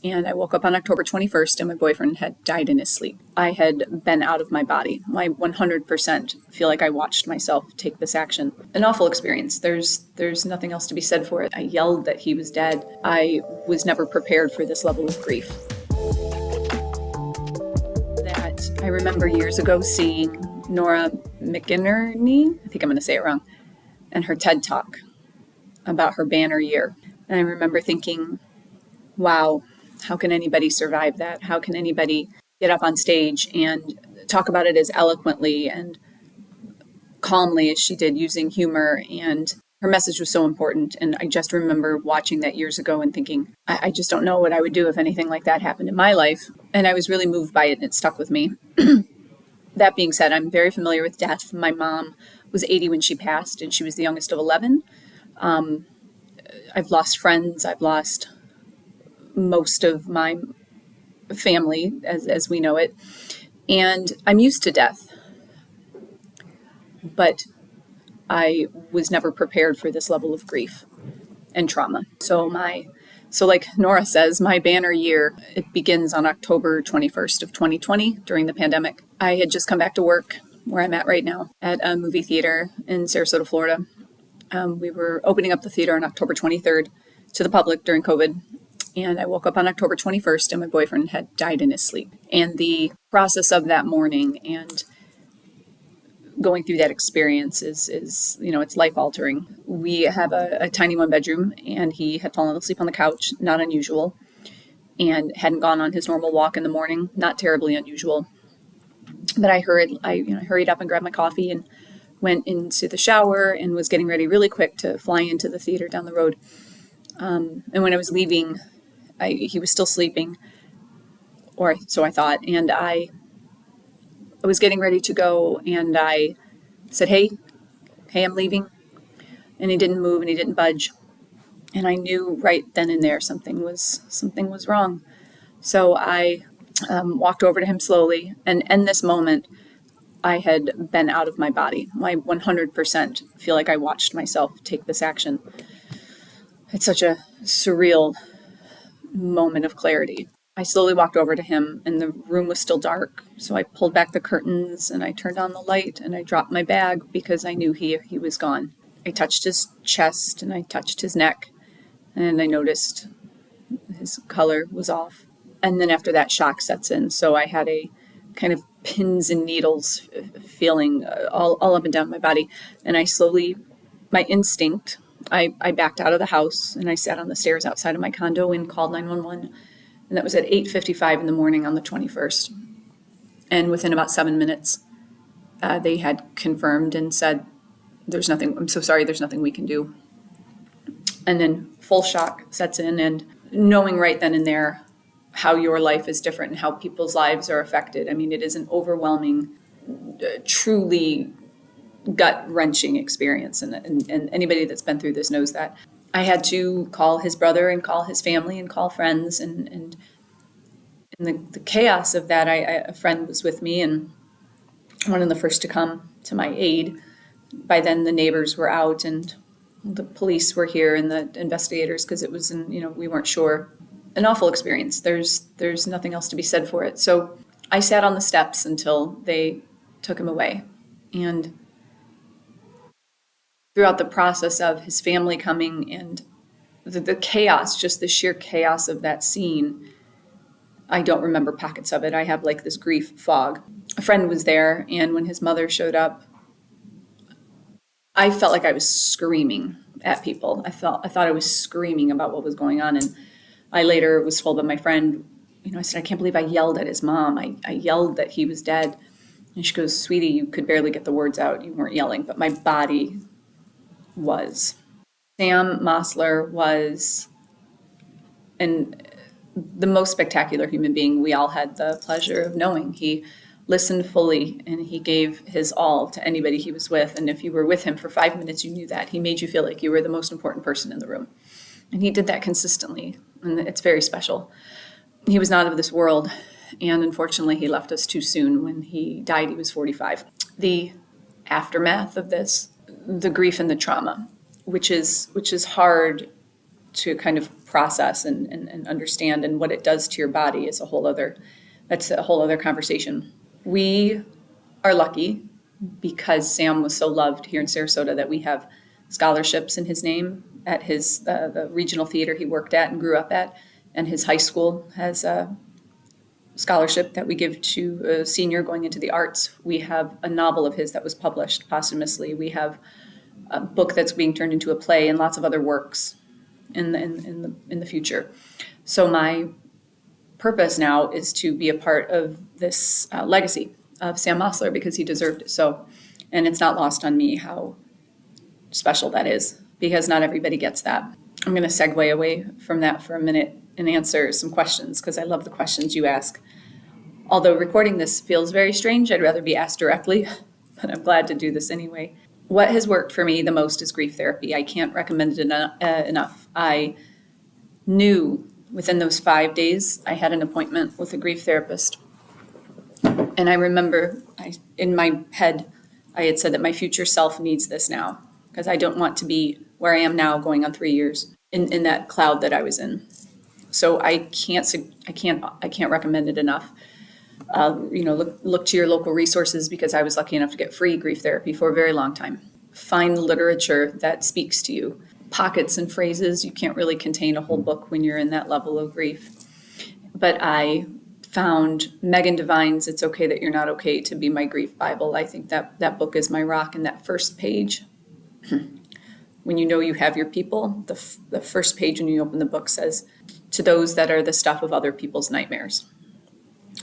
And I woke up on October 21st and my boyfriend had died in his sleep. I had been out of my body. I 100% feel like I watched myself take this action. An awful experience. There's nothing else to be said for it. I yelled that he was dead. I was never prepared for this level of grief. That I remember years ago seeing Nora McInerney, I think I'm going to say it wrong, and her TED Talk about her banner year. And I remember thinking, wow, how can anybody survive that? How can anybody get up on stage and talk about it as eloquently and calmly as she did, using humor? And her message was so important. And I just remember watching that years ago and thinking, I just don't know what I would do if anything like that happened in my life. And I was really moved by it and it stuck with me. That being said, I'm very familiar with death. My mom was 80 when she passed, and she was the youngest of 11. I've lost friends. I've lost most of my family as we know it. And I'm used to death. But I was never prepared for this level of grief and trauma. So like Nora says, my banner year, it begins on October 21st of 2020 during the pandemic. I had just come back to work where I'm at right now at a movie theater in Sarasota, Florida. We were opening up the theater on October 23rd to the public during COVID. And I woke up on October 21st and my boyfriend had died in his sleep. And the process of that morning and going through that experience is it's life altering. We have a tiny one bedroom and he had fallen asleep on the couch, not unusual, and hadn't gone on his normal walk in the morning, not terribly unusual. But I hurried up and grabbed my coffee and went into the shower and was getting ready really quick to fly into the theater down the road. And when I was leaving, he was still sleeping, or so I thought, and I was getting ready to go, and I said, hey, I'm leaving. And he didn't move and he didn't budge. And I knew right then and there something was wrong. So I walked over to him slowly, and in this moment, I had been out of my body. I 100% feel like I watched myself take this action. It's such a surreal moment of clarity. I slowly walked over to him and the room was still dark. So I pulled back the curtains and I turned on the light and I dropped my bag because I knew he was gone. I touched his chest and I touched his neck and I noticed his color was off. And then after that, shock sets in. So I had a kind of pins and needles feeling all up and down my body. And I slowly, my instinct, I backed out of the house and I sat on the stairs outside of my condo and called 911. And that was at 8:55 in the morning on the 21st. And within about 7 minutes, they had confirmed and said, I'm so sorry, there's nothing we can do. And then full shock sets in, and knowing right then and there how your life is different and how people's lives are affected. I mean, it is an overwhelming, truly gut-wrenching experience. And anybody that's been through this knows that. I had to call his brother and call his family and call friends. And in the chaos of that, a friend was with me and one of the first to come to my aid. By then, the neighbors were out and the police were here and the investigators, because it was, we weren't sure. An awful experience. There's nothing else to be said for it. So I sat on the steps until they took him away. And throughout the process of his family coming and the chaos, just the sheer chaos of that scene, I don't remember pockets of it. I have like this grief fog. A friend was there, and when his mother showed up, I felt like I was screaming at people. I thought I was screaming about what was going on. And I later was told by my friend, I said, I can't believe I yelled at his mom. I yelled that he was dead. And she goes, sweetie, you could barely get the words out. You weren't yelling, but my body was. Sam Mosler was the most spectacular human being we all had the pleasure of knowing. He listened fully and he gave his all to anybody he was with. And if you were with him for 5 minutes, you knew that. He made you feel like you were the most important person in the room. And he did that consistently, and it's very special. He was not of this world, and unfortunately, he left us too soon. When he died, he was 45. The aftermath of this, the grief and the trauma, which is hard to kind of process and understand, and what it does to your body is that's a whole other conversation. We are lucky because Sam was so loved here in Sarasota that we have scholarships in his name at the regional theater he worked at and grew up at, and his high school has a scholarship that we give to a senior going into the arts. We have a novel of his that was published posthumously. We have a book that's being turned into a play, and lots of other works in the future. So my purpose now is to be a part of this legacy of Sam Mossler, because he deserved it so. And it's not lost on me how special that is, because not everybody gets that. I'm going to segue away from that for a minute and answer some questions, because I love the questions you ask. Although recording this feels very strange, I'd rather be asked directly, but I'm glad to do this anyway. What has worked for me the most is grief therapy. I can't recommend it enough. I knew within those 5 days I had an appointment with a grief therapist. And I remember in my head, I had said that my future self needs this now, because I don't want to be where I am now going on 3 years in that cloud that I was in. So I can't recommend it enough. Look to your local resources, because I was lucky enough to get free grief therapy for a very long time. Find literature that speaks to you. Pockets and phrases. You can't really contain a whole book when you're in that level of grief. But I found Megan Devine's It's Okay That You're Not Okay to be my grief Bible. I think that book is my rock. And that first page, when you know you have your people, the first page when you open the book says, "To those that are the stuff of other people's nightmares."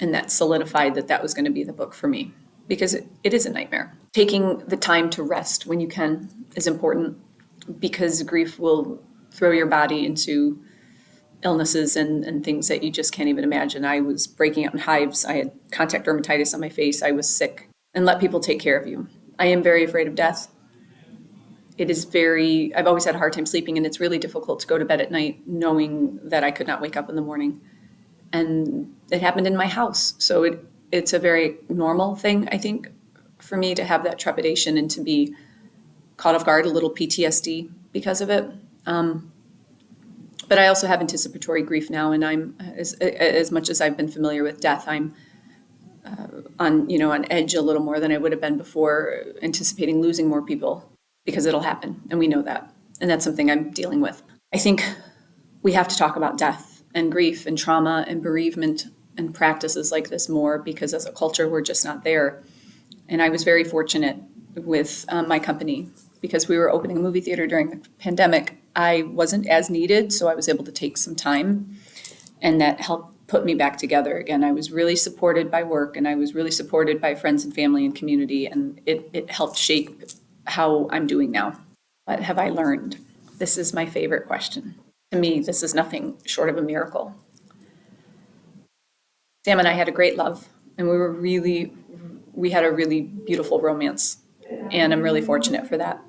And that solidified that was going to be the book for me, because it is a nightmare. Taking the time to rest when you can is important, because grief will throw your body into illnesses and things that you just can't even imagine. I was breaking out in hives. I had contact dermatitis on my face. I was sick. And let people take care of you. I am very afraid of death. I've always had a hard time sleeping, and it's really difficult to go to bed at night knowing that I could not wake up in the morning. And it happened in my house. So it's a very normal thing, I think, for me to have that trepidation and to be caught off guard, a little PTSD because of it. But I also have anticipatory grief now, and I'm as much as I've been familiar with death, I'm on edge a little more than I would have been before, anticipating losing more people, because it'll happen, and we know that, and that's something I'm dealing with. I think we have to talk about death and grief and trauma and bereavement and practices like this more, because as a culture we're just not there. And I was very fortunate with my company, because we were opening a movie theater during the pandemic. I wasn't as needed, so I was able to take some time, and that helped put me back together again. I was really supported by work, and I was really supported by friends and family and community, and it helped shape how I'm doing now. What have I learned? This is my favorite question. To me, this is nothing short of a miracle. Sam and I had a great love, and we had a really beautiful romance, and I'm really fortunate for that.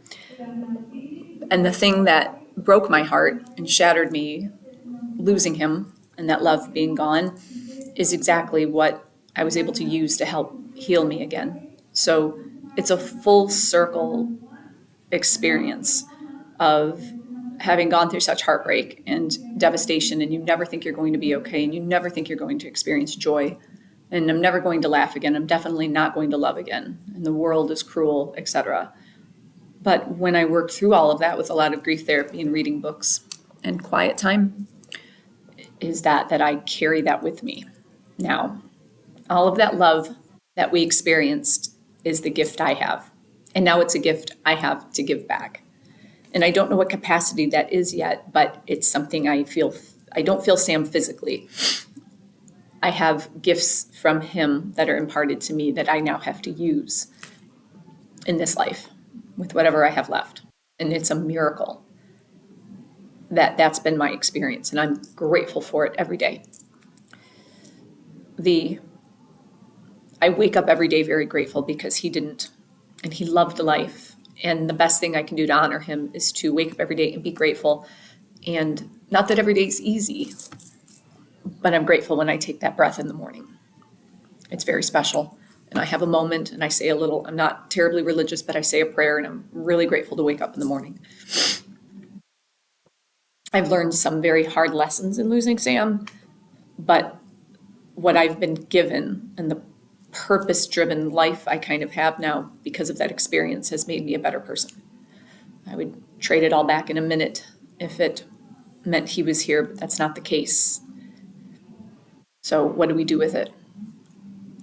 And the thing that broke my heart and shattered me, losing him and that love being gone, is exactly what I was able to use to help heal me again. So it's a full circle experience of having gone through such heartbreak and devastation, and you never think you're going to be okay, and you never think you're going to experience joy. And I'm never going to laugh again. I'm definitely not going to love again. And the world is cruel, etc. But when I worked through all of that with a lot of grief therapy and reading books and quiet time, is that I carry that with me now. All of that love that we experienced is the gift I have. And now it's a gift I have to give back. And I don't know what capacity that is yet, but it's something I feel. I don't feel Sam physically. I have gifts from him that are imparted to me that I now have to use in this life with whatever I have left. And it's a miracle that's been my experience, and I'm grateful for it every day. I wake up every day very grateful, because he didn't, and he loved life. And the best thing I can do to honor him is to wake up every day and be grateful. And not that every day is easy, but I'm grateful when I take that breath in the morning. It's very special. And I have a moment, and I say a little, I'm not terribly religious, but I say a prayer, and I'm really grateful to wake up in the morning. I've learned some very hard lessons in losing Sam, but what I've been given and the purpose-driven life I kind of have now because of that experience has made me a better person. I would trade it all back in a minute if it meant he was here, but that's not the case. So what do we do with it?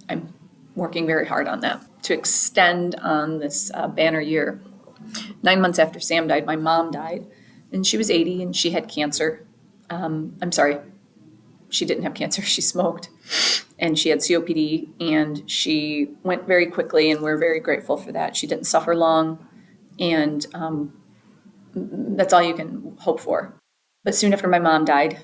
I'm working very hard on that to extend on this banner year. 9 months after Sam died, my mom died, and she was 80 and she had cancer. I'm sorry, she didn't have cancer, she smoked, and she had COPD, and she went very quickly, and we're very grateful for that. She didn't suffer long, and that's all you can hope for. But soon after my mom died,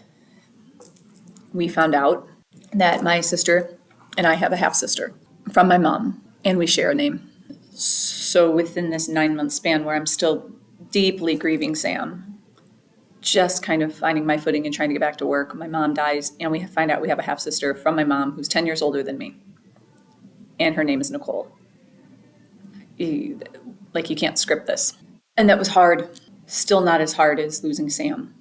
we found out that my sister and I have a half sister from my mom, and we share a name. So within this 9 month span where I'm still deeply grieving Sam, just kind of finding my footing and trying to get back to work, my mom dies, and we find out we have a half sister from my mom who's 10 years older than me, and her name is Nicole. You can't script this. And that was hard. Still not as hard as losing Sam,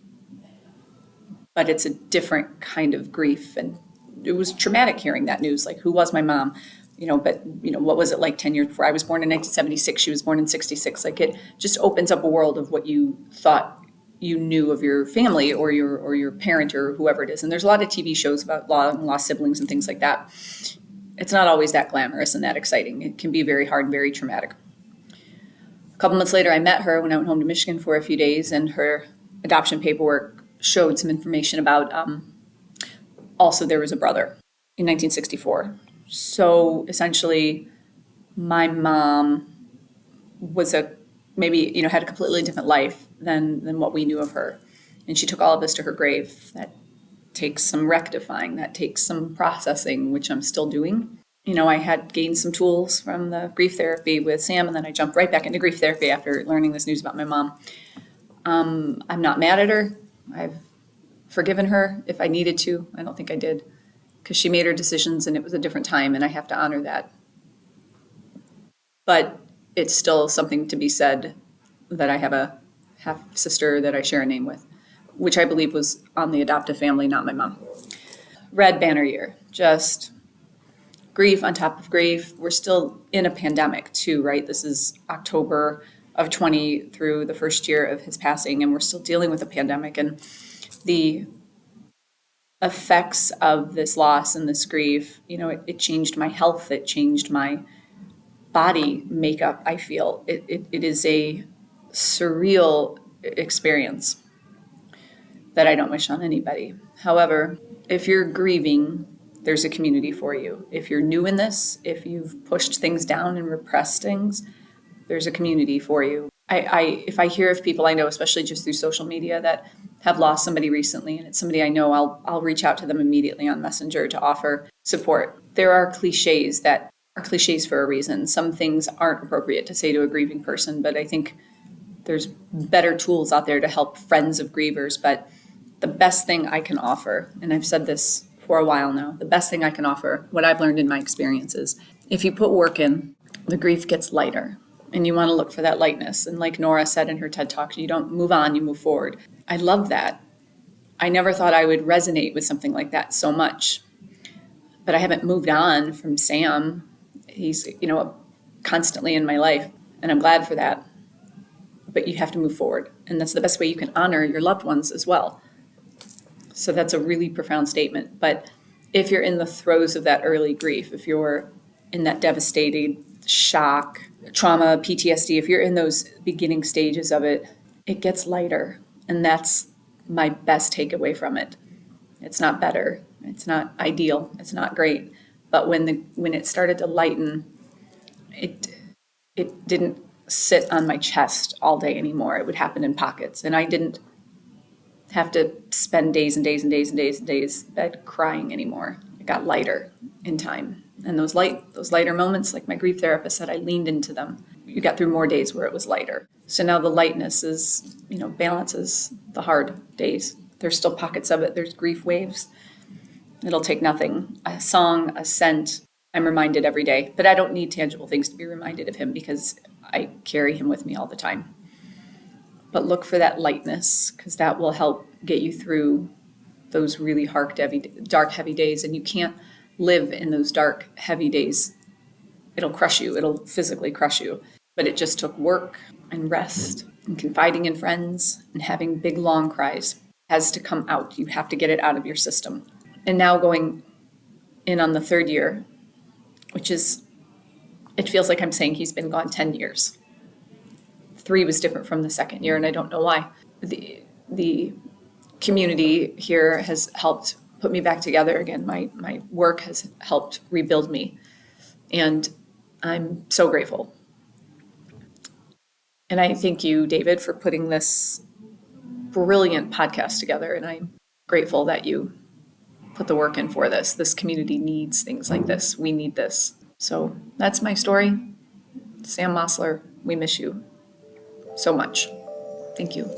but it's a different kind of grief. And it was traumatic hearing that news, like, who was my mom? But what was it like 10 years before? I was born in 1976. She was born in 66. Like, it just opens up a world of what you thought you knew of your family or your parent or whoever it is. And there's a lot of TV shows about lost siblings and things like that. It's not always that glamorous and that exciting. It can be very hard and very traumatic. A couple months later, I met her when I went home to Michigan for a few days, and her adoption paperwork showed some information about also there was a brother in 1964. So essentially, my mom was had a completely different life than what we knew of her. And she took all of this to her grave. That takes some rectifying, that takes some processing, which I'm still doing. I had gained some tools from the grief therapy with Sam, and then I jumped right back into grief therapy after learning this news about my mom. I'm not mad at her. I've forgiven her if I needed to. I don't think I did, because she made her decisions and it was a different time, and I have to honor that. But it's still something to be said that I have a half sister that I share a name with, which I believe was on the adoptive family, not my mom. Red banner year, just grief on top of grief. We're still in a pandemic too, right? This is October of 20 through the first year of his passing, and we're still dealing with a pandemic. And the effects of this loss and this grief, it changed my health, it changed my body makeup. I feel it is a surreal experience that I don't wish on anybody. However, if you're grieving, there's a community for you. If you're new in this, if you've pushed things down and repressed things, there's a community for you. If I hear of people I know, especially just through social media, that have lost somebody recently, and it's somebody I know, I'll reach out to them immediately on Messenger to offer support. There are cliches that are cliches for a reason. Some things aren't appropriate to say to a grieving person, but I think there's better tools out there to help friends of grievers. But the best thing I can offer, and I've said this for a while now, the best thing I can offer, what I've learned in my experiences, if you put work in, the grief gets lighter. And you want to look for that lightness. And like Nora said in her TED Talk, you don't move on, you move forward. I love that. I never thought I would resonate with something like that so much. But I haven't moved on from Sam. He's, constantly in my life. And I'm glad for that. But you have to move forward. And that's the best way you can honor your loved ones as well. So that's a really profound statement. But if you're in the throes of that early grief, if you're in that devastating shock, trauma, PTSD, if you're in those beginning stages of it, it gets lighter. And that's my best takeaway from it. It's not better. It's not ideal. It's not great. But when it started to lighten, it didn't sit on my chest all day anymore. It would happen in pockets. And I didn't have to spend days and days and days and days and days bed crying anymore. It got lighter in time. And those lighter moments, like my grief therapist said, I leaned into them. You got through more days where it was lighter. So now the lightness is, balances the hard days. There's still pockets of it. There's grief waves. It'll take nothing. A song, a scent. I'm reminded every day. But I don't need tangible things to be reminded of him because I carry him with me all the time. but look for that lightness, because that will help get you through those really dark, heavy days. And you can't live in those dark, heavy days. It'll crush you. It'll physically crush you. But it just took work and rest and confiding in friends and having big, long cries. It has to come out. You have to get it out of your system. And now going in on the third year, which is, it feels like I'm saying he's been gone 10 years. 3 was different from the second year, and I don't know why. The community here has helped put me back together again. My work has helped rebuild me, and I'm so grateful. And I thank you, David, for putting this brilliant podcast together, and I'm grateful that you put the work in for this. This community needs things like this. We need this. So that's my story. Sam Mosler, we miss you so much. Thank you.